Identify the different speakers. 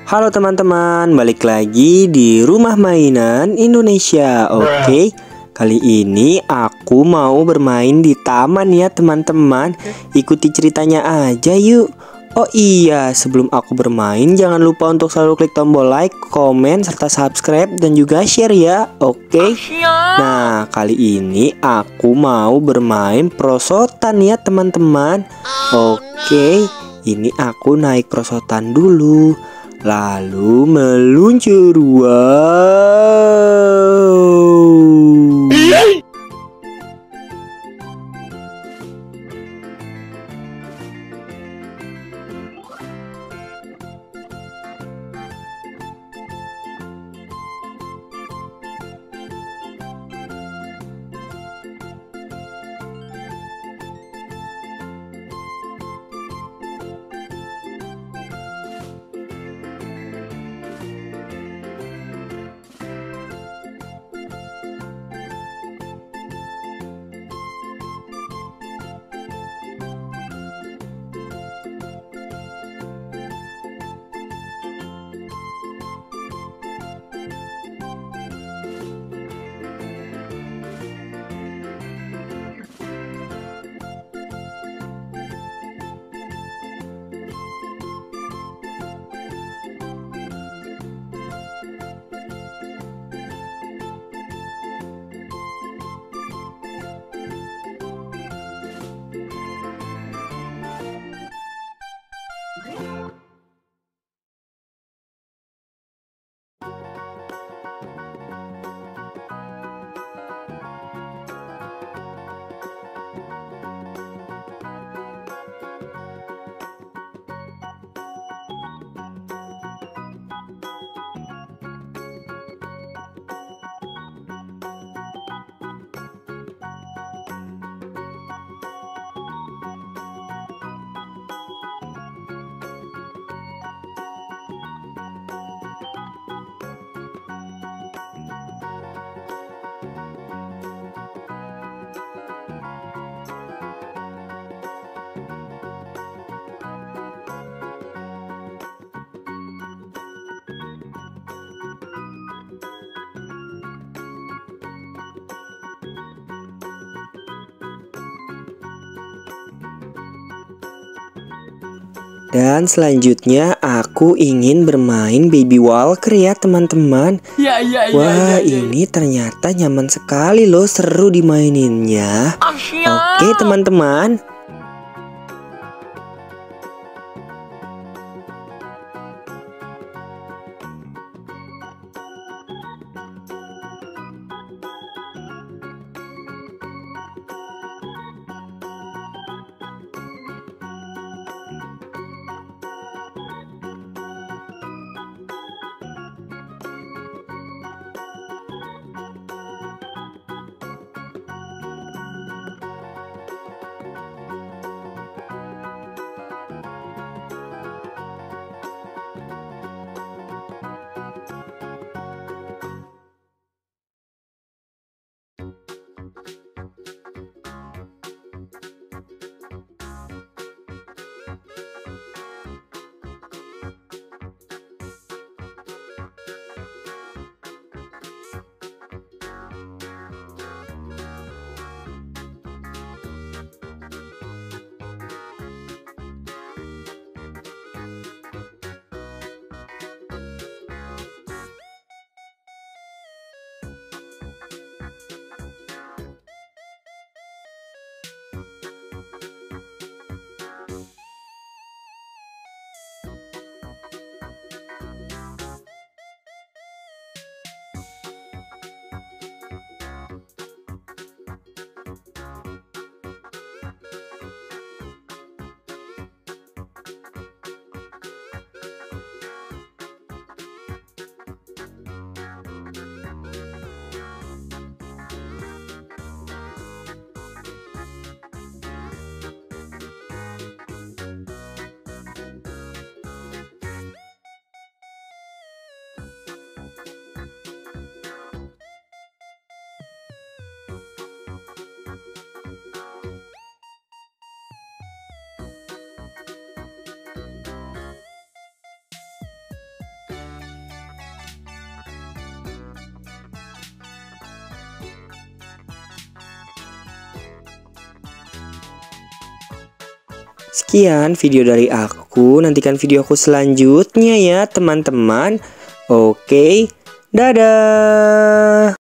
Speaker 1: Halo teman-teman, balik lagi di Rumah Mainan Indonesia. Oke, kali ini aku mau bermain di taman ya teman-teman. Ikuti ceritanya aja yuk. Oh iya, sebelum aku bermain jangan lupa untuk selalu klik tombol like, komen, serta subscribe dan juga share ya. Oke. Nah, kali ini aku mau bermain prosotan ya teman-teman. Oke, ini aku naik prosotan dulu. Lalu meluncur. Wow. Dan selanjutnya aku ingin bermain Baby Walker ya teman-teman. Wah, ini ternyata nyaman sekali loh, seru dimaininnya. Oke teman-teman. Sekian video dari aku. Nantikan videoku selanjutnya ya teman-teman. Oke, dadah.